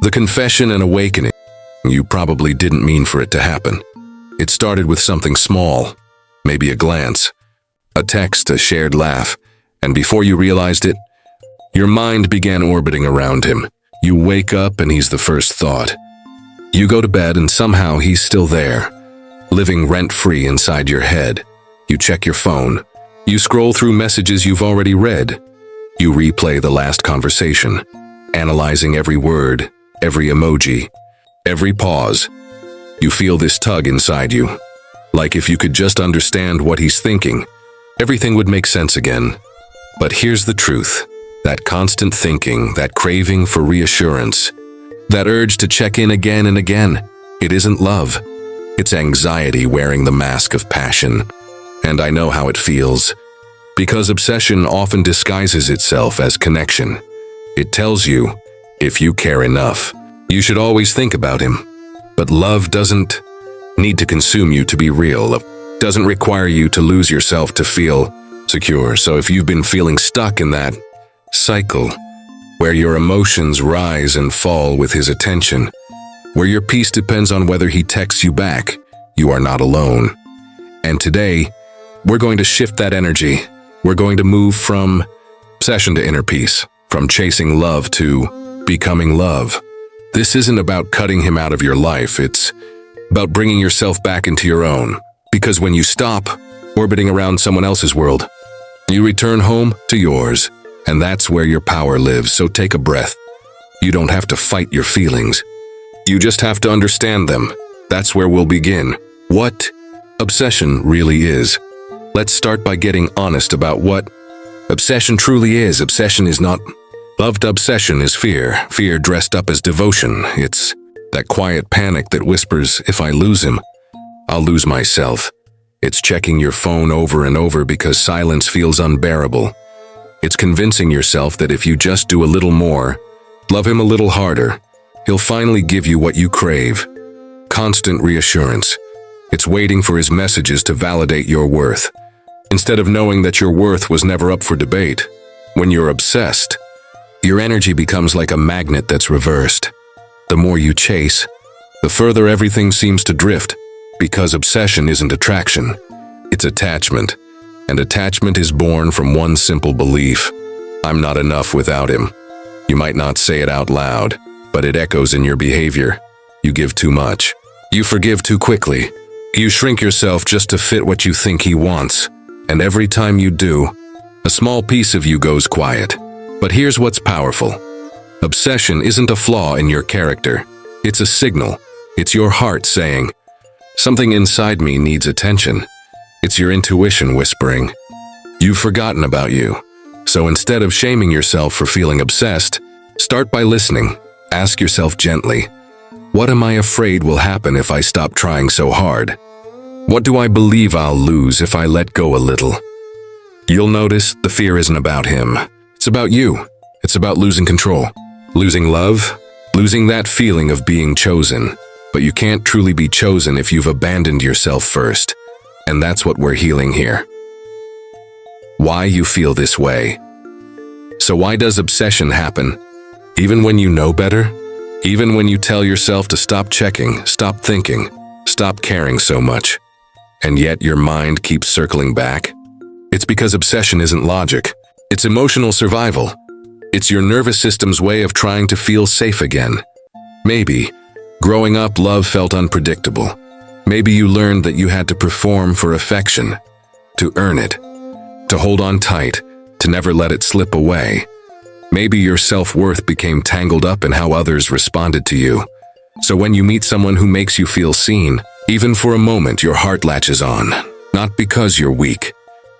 The confession and awakening you probably didn't mean for it to happen. It started with something small, maybe a glance, a text, a shared laugh, and before you realized it, your mind began orbiting around him. You wake up and he's the first thought. You go to bed and somehow he's still there, living rent-free inside your head. You check your phone. You scroll through messages you've already read. You replay the last conversation, analyzing every word, every emoji, every pause. You feel this tug inside you, like if you could just understand what he's thinking, everything would make sense again. But here's the truth. That constant thinking, that craving for reassurance, that urge to check in again and again, it isn't love. It's anxiety wearing the mask of passion. And I know how it feels, because obsession often disguises itself as connection. It tells you, if you care enough, you should always think about him. But love doesn't need to consume you to be real. Love doesn't require you to lose yourself to feel secure. So if you've been feeling stuck in that cycle, where your emotions rise and fall with his attention, where your peace depends on whether he texts you back, you are not alone. And today, we're going to shift that energy. We're going to move from obsession to inner peace, from chasing love to becoming love. This isn't about cutting him out of your life. It's about bringing yourself back into your own. Because when you stop orbiting around someone else's world, you return home to yours. And that's where your power lives. So take a breath. You don't have to fight your feelings. You just have to understand them. That's where we'll begin. What obsession really is. Let's start by getting honest about what obsession truly is. Obsession is not love. Obsession is fear. Fear dressed up as devotion. It's that quiet panic that whispers, if I lose him, I'll lose myself. It's checking your phone over and over because silence feels unbearable. It's convincing yourself that if you just do a little more, love him a little harder, he'll finally give you what you crave. Constant reassurance. It's waiting for his messages to validate your worth, instead of knowing that your worth was never up for debate. When you're obsessed, your energy becomes like a magnet that's reversed. The more you chase, the further everything seems to drift, because obsession isn't attraction, it's attachment. And attachment is born from one simple belief: I'm not enough without him. You might not say it out loud, but it echoes in your behavior. You give too much. You forgive too quickly. You shrink yourself just to fit what you think he wants. And every time you do, a small piece of you goes quiet. But here's what's powerful. Obsession isn't a flaw in your character. It's a signal. It's your heart saying, something inside me needs attention. It's your intuition whispering, you've forgotten about you. So instead of shaming yourself for feeling obsessed, start by listening. Ask yourself gently, what am I afraid will happen if I stop trying so hard? What do I believe I'll lose if I let go a little? You'll notice the fear isn't about him. It's about you. It's about losing control, losing love, losing that feeling of being chosen. But you can't truly be chosen if you've abandoned yourself first. And that's what we're healing here. Why you feel this way. So why does obsession happen? Even when you know better? Even when you tell yourself to stop checking, stop thinking, stop caring so much, and yet your mind keeps circling back? It's because obsession isn't logic. It's emotional survival. It's your nervous system's way of trying to feel safe again. Maybe, growing up, love felt unpredictable. Maybe you learned that you had to perform for affection, to earn it, to hold on tight, to never let it slip away. Maybe your self-worth became tangled up in how others responded to you. So when you meet someone who makes you feel seen, even for a moment your heart latches on, not because you're weak,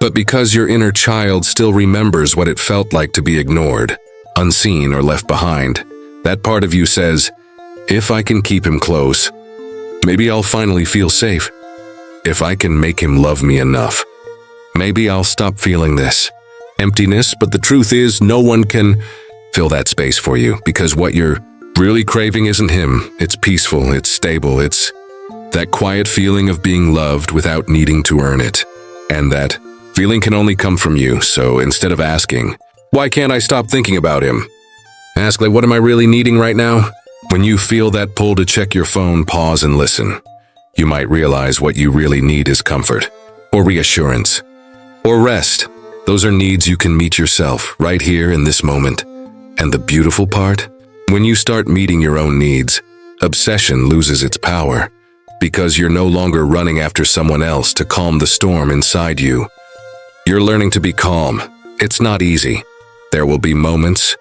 but because your inner child still remembers what it felt like to be ignored, unseen, or left behind. That part of you says, if I can keep him close, maybe I'll finally feel safe. If I can make him love me enough, maybe I'll stop feeling this emptiness. But the truth is, no one can fill that space for you, because what you're really craving isn't him. It's peaceful, it's stable, it's that quiet feeling of being loved without needing to earn it. And that feeling can only come from you. So instead of asking, why can't I stop thinking about him? Ask, like, what am I really needing right now? When you feel that pull to check your phone, pause and listen. You might realize what you really need is comfort, or reassurance, or rest. Those are needs you can meet yourself right here in this moment. And the beautiful part? When you start meeting your own needs, obsession loses its power, because you're no longer running after someone else to calm the storm inside you. You're learning to be calm. It's not easy. There will be moments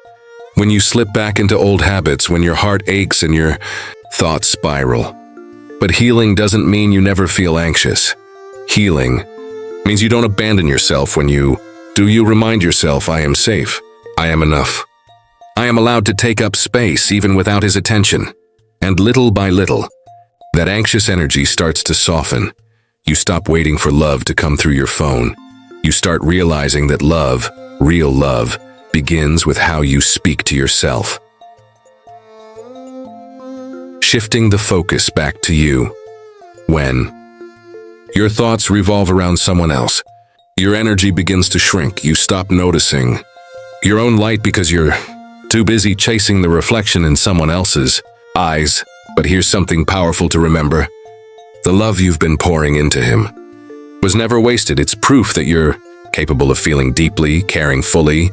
when you slip back into old habits, when your heart aches and your thoughts spiral. But healing doesn't mean you never feel anxious. Healing means you don't abandon yourself when you remind yourself, I am safe, I am enough. I am allowed to take up space even without his attention. And little by little, that anxious energy starts to soften. You stop waiting for love to come through your phone. You start realizing that love, real love, begins with how you speak to yourself. Shifting the focus back to you. When your thoughts revolve around someone else, your energy begins to shrink. You stop noticing your own light because you're too busy chasing the reflection in someone else's eyes. But here's something powerful to remember. The love you've been pouring into him was never wasted. It's proof that you're capable of feeling deeply, caring fully,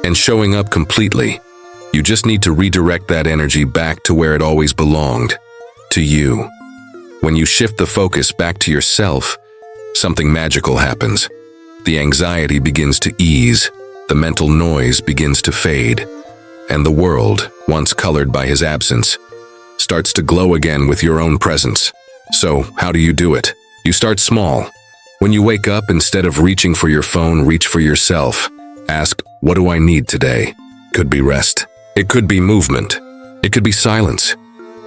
and showing up completely. You just need to redirect that energy back to where it always belonged, to you. When you shift the focus back to yourself, something magical happens. The anxiety begins to ease, the mental noise begins to fade, and the world, once colored by his absence, starts to glow again with your own presence. So, how do you do it? You start small. When you wake up, instead of reaching for your phone, reach for yourself. Ask, what do I need today? Could be rest. It could be movement. It could be silence.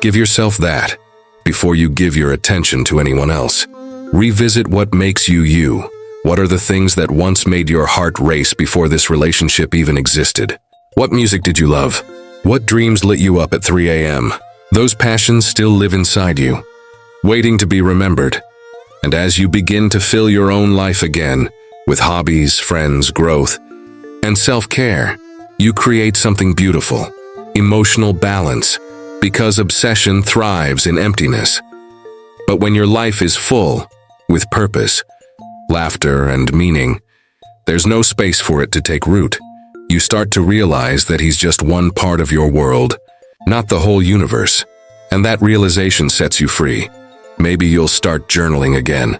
Give yourself that before you give your attention to anyone else. Revisit what makes you you. What are the things that once made your heart race before this relationship even existed? What music did you love? What dreams lit you up at 3 a.m.? Those passions still live inside you, waiting to be remembered. And as you begin to fill your own life again with hobbies, friends, growth, and self-care, you create something beautiful, emotional balance, because obsession thrives in emptiness. But when your life is full, with purpose, laughter, and meaning, there's no space for it to take root. You start to realize that he's just one part of your world, not the whole universe. And that realization sets you free. Maybe you'll start journaling again.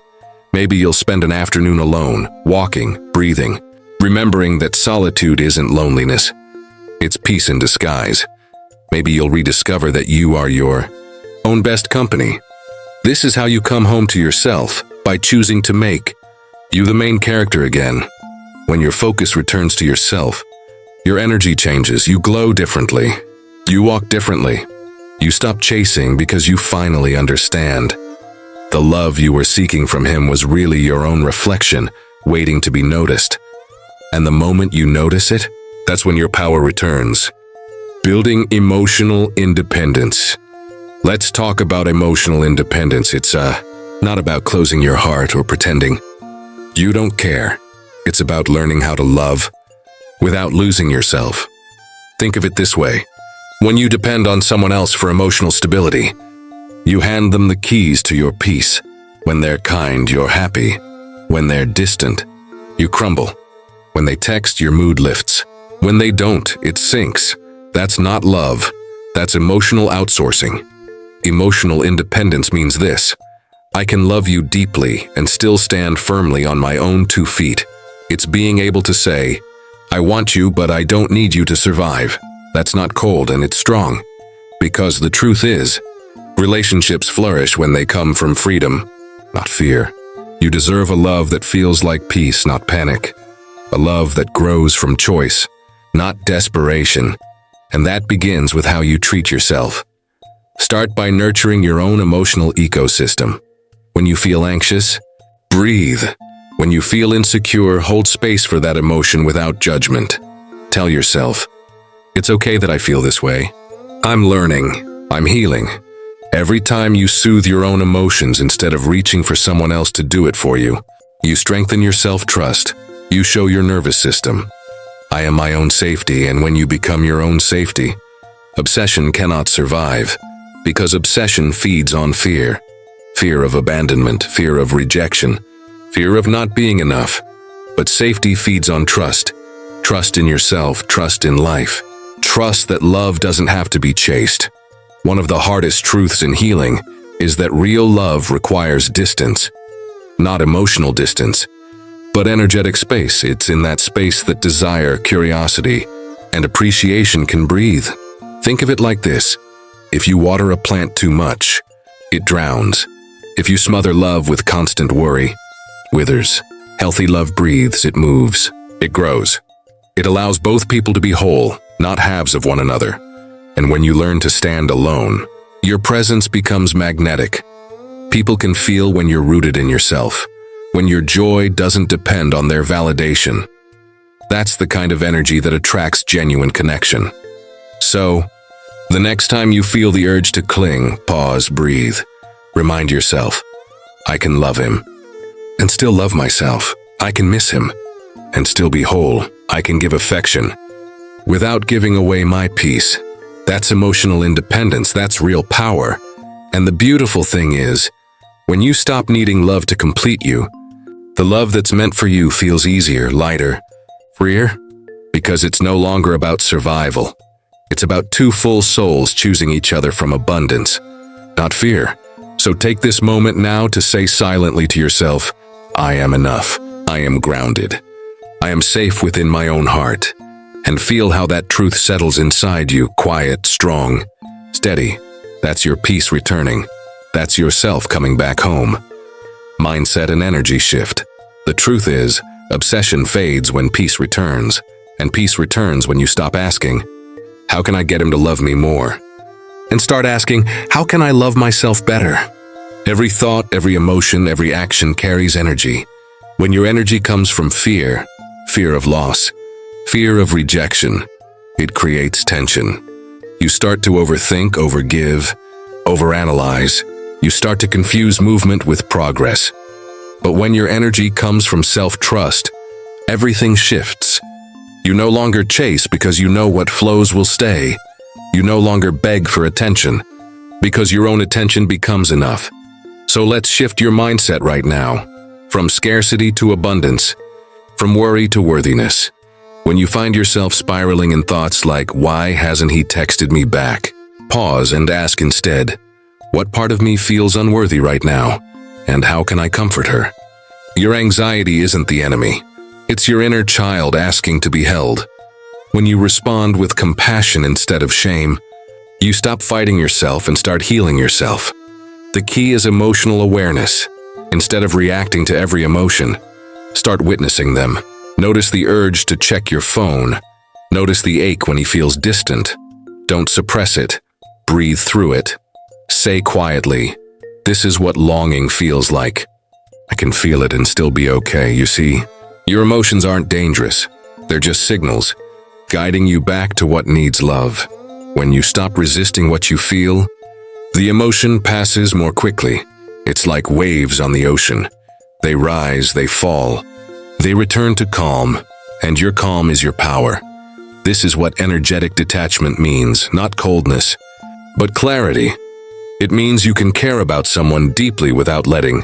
Maybe you'll spend an afternoon alone, walking, breathing, remembering that solitude isn't loneliness. It's peace in disguise. Maybe you'll rediscover that you are your own best company. This is how you come home to yourself, by choosing to make you the main character again. When your focus returns to yourself, your energy changes, you glow differently, you walk differently. You stop chasing because you finally understand. The love you were seeking from him was really your own reflection, waiting to be noticed. And the moment you notice it, that's when your power returns. Building emotional independence. Let's talk about emotional independence. It's not about closing your heart or pretending you don't care. It's about learning how to love without losing yourself. Think of it this way. When you depend on someone else for emotional stability, you hand them the keys to your peace. When they're kind, you're happy. When they're distant, you crumble. When they text, your mood lifts. When they don't, it sinks. That's not love. That's emotional outsourcing. Emotional independence means this: I can love you deeply and still stand firmly on my own 2 feet. It's being able to say, I want you, but I don't need you to survive. That's not cold, and it's strong. Because the truth is, relationships flourish when they come from freedom, not fear. You deserve a love that feels like peace, not panic. A love that grows from choice, not desperation. And that begins with how you treat yourself. Start by nurturing your own emotional ecosystem. When you feel anxious, breathe. When you feel insecure, hold space for that emotion without judgment. Tell yourself, it's okay that I feel this way. I'm learning. I'm healing. Every time you soothe your own emotions instead of reaching for someone else to do it for you, you strengthen your self-trust. You show your nervous system, I am my own safety, and when you become your own safety, Obsession cannot survive, because obsession feeds on fear. Fear of abandonment, fear of rejection, fear of not being enough. But safety feeds on trust. Trust in yourself, trust in life. Trust that love doesn't have to be chased. One of the hardest truths in healing is that real love requires distance. Not emotional distance, but energetic space. It's in that space that desire, curiosity, and appreciation can breathe. Think of it like this. If you water a plant too much, it drowns. If you smother love with constant worry, withers. Healthy love breathes, it moves, it grows. It allows both people to be whole, not halves of one another. And when you learn to stand alone, your presence becomes magnetic. People can feel when you're rooted in yourself, when your joy doesn't depend on their validation. That's the kind of energy that attracts genuine connection. So, the next time you feel the urge to cling, pause, breathe. Remind yourself, I can love him and still love myself. I can miss him and still be whole. I can give affection without giving away my peace. That's emotional independence. That's real power. And the beautiful thing is, when you stop needing love to complete you, the love that's meant for you feels easier, lighter, freer, because it's no longer about survival. It's about two full souls choosing each other from abundance, not fear. So take this moment now to say silently to yourself, I am enough. I am grounded. I am safe within my own heart. And feel how that truth settles inside you, quiet, strong, steady. That's your peace returning. That's yourself coming back home. Mindset and energy shift. The truth is, obsession fades when peace returns, and peace returns when you stop asking, how can I get him to love me more? And start asking, how can I love myself better? Every thought, every emotion, every action carries energy. When your energy comes from fear, fear of loss, fear of rejection, it creates tension. You start to overthink, overgive, overanalyze. You start to confuse movement with progress. But when your energy comes from self-trust, everything shifts. You no longer chase because you know what flows will stay. You no longer beg for attention because your own attention becomes enough. So let's shift your mindset right now, from scarcity to abundance, from worry to worthiness. When you find yourself spiraling in thoughts like, why hasn't he texted me back? Pause and ask instead, what part of me feels unworthy right now, and how can I comfort her? Your anxiety isn't the enemy. It's your inner child asking to be held. When you respond with compassion instead of shame, you stop fighting yourself and start healing yourself. The key is emotional awareness. Instead of reacting to every emotion, start witnessing them. Notice the urge to check your phone. Notice the ache when he feels distant. Don't suppress it. Breathe through it. Say quietly, this is what longing feels like. I can feel it and still be okay, you see. Your emotions aren't dangerous. They're just signals, guiding you back to what needs love. When you stop resisting what you feel, the emotion passes more quickly. It's like waves on the ocean. They rise, they fall. They return to calm, and your calm is your power. This is what energetic detachment means, not coldness, but clarity. It means you can care about someone deeply without letting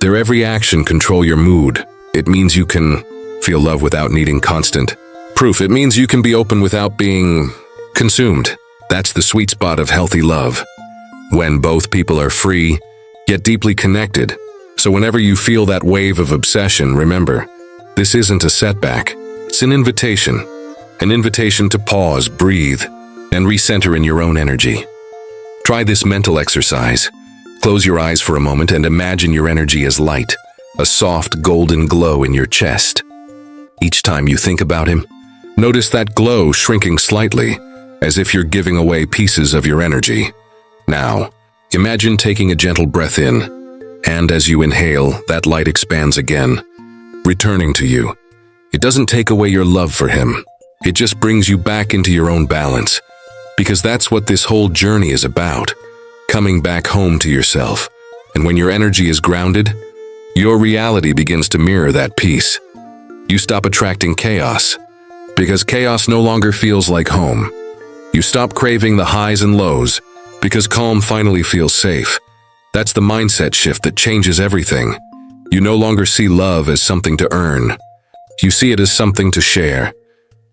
their every action control your mood. It means you can feel love without needing constant proof. It means you can be open without being consumed. That's the sweet spot of healthy love, when both people are free, yet deeply connected. So whenever you feel that wave of obsession, remember, this isn't a setback. It's an invitation to pause, breathe, and recenter in your own energy. Try this mental exercise. Close your eyes for a moment and imagine your energy as light, a soft golden glow in your chest. Each time you think about him, notice that glow shrinking slightly, as if you're giving away pieces of your energy. Now, imagine taking a gentle breath in, and as you inhale, that light expands again, returning to you. It doesn't take away your love for him. It just brings you back into your own balance, because that's what this whole journey is about, coming back home to yourself. And when your energy is grounded, your reality begins to mirror that peace. You stop attracting chaos, because chaos no longer feels like home. You stop craving the highs and lows because calm finally feels safe. That's the mindset shift that changes everything. You no longer see love as something to earn. You see it as something to share.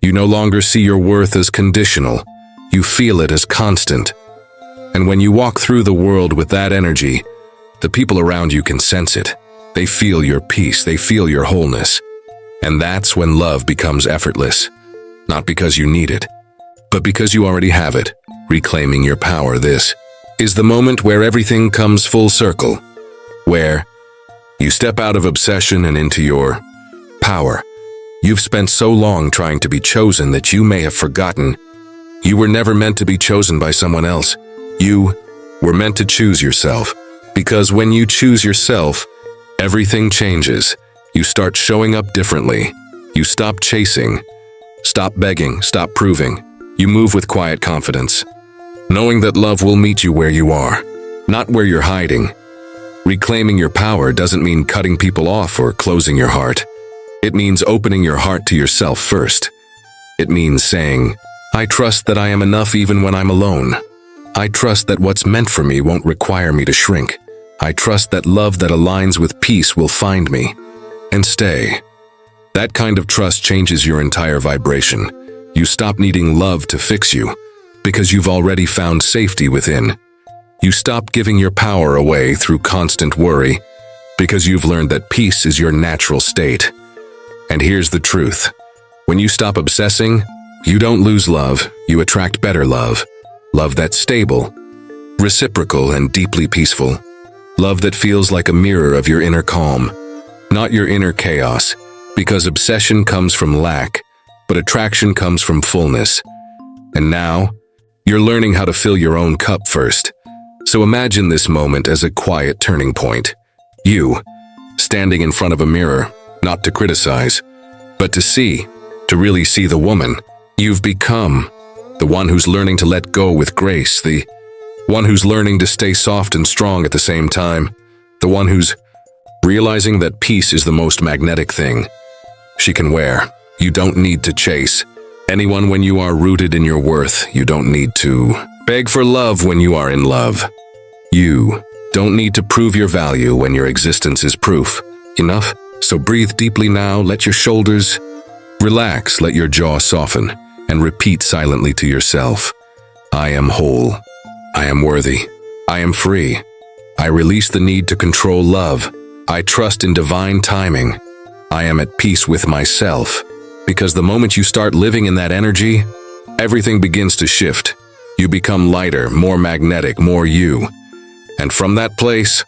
You no longer see your worth as conditional. You feel it as constant. And when you walk through the world with that energy, the people around you can sense it. They feel your peace. They feel your wholeness. And that's when love becomes effortless. Not because you need it, but because you already have it. Reclaiming your power. This is the moment where everything comes full circle, where you step out of obsession and into your power. You've spent so long trying to be chosen that you may have forgotten you were never meant to be chosen by someone else. You were meant to choose yourself, because when you choose yourself, everything changes. You start showing up differently. You stop chasing, stop begging, stop proving. You move with quiet confidence, knowing that love will meet you where you are, not where you're hiding. Reclaiming your power doesn't mean cutting people off or closing your heart. It means opening your heart to yourself first. It means saying, I trust that I am enough even when I'm alone. I trust that what's meant for me won't require me to shrink. I trust that love that aligns with peace will find me and stay. That kind of trust changes your entire vibration. You stop needing love to fix you because you've already found safety within. You stop giving your power away through constant worry because you've learned that peace is your natural state. And here's the truth. When you stop obsessing, you don't lose love, you attract better love. Love that's stable, reciprocal, and deeply peaceful. Love that feels like a mirror of your inner calm, not your inner chaos, because obsession comes from lack, but attraction comes from fullness. And now, you're learning how to fill your own cup first. So imagine this moment as a quiet turning point. You, standing in front of a mirror, not to criticize, but to see, to really see the woman you've become. The one who's learning to let go with grace, the one who's learning to stay soft and strong at the same time, the one who's realizing that peace is the most magnetic thing she can wear. You don't need to chase anyone when you are rooted in your worth. You don't need to beg for love when you are in love. You don't need to prove your value when your existence is proof enough. So breathe deeply now, let your shoulders relax, let your jaw soften, and repeat silently to yourself, I am whole, I am worthy, I am free. I release the need to control love. I trust in divine timing. I am at peace with myself. Because the moment you start living in that energy, everything begins to shift. You become lighter, more magnetic, more you. And from that place,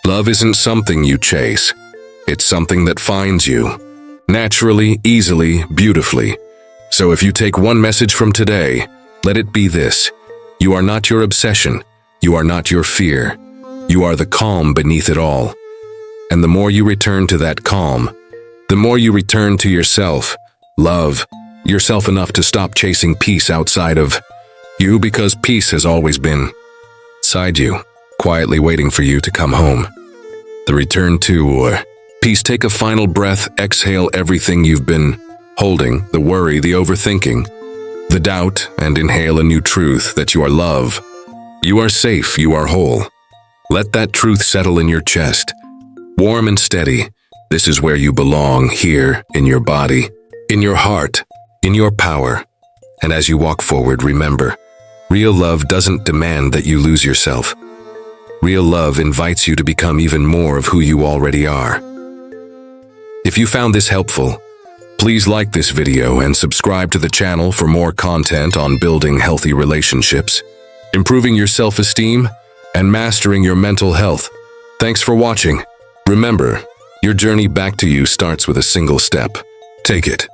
love isn't something you chase. It's something that finds you, naturally, easily, beautifully. So if you take one message from today, let it be this. You are not your obsession. You are not your fear. You are the calm beneath it all. And the more you return to that calm, the more you return to yourself, love yourself enough to stop chasing peace outside of you, because peace has always been inside you, quietly waiting for you to come home. The return to peace. Take a final breath, exhale everything you've been holding, the worry, the overthinking, the doubt, and inhale a new truth that you are love. You are safe, you are whole. Let that truth settle in your chest, warm and steady. This is where you belong, here, in your body, in your heart, in your power. And as you walk forward, remember, real love doesn't demand that you lose yourself. Real love invites you to become even more of who you already are. If you found this helpful, please like this video and subscribe to the channel for more content on building healthy relationships, improving your self-esteem, and mastering your mental health. Thanks for watching. Remember, your journey back to you starts with a single step. Take it.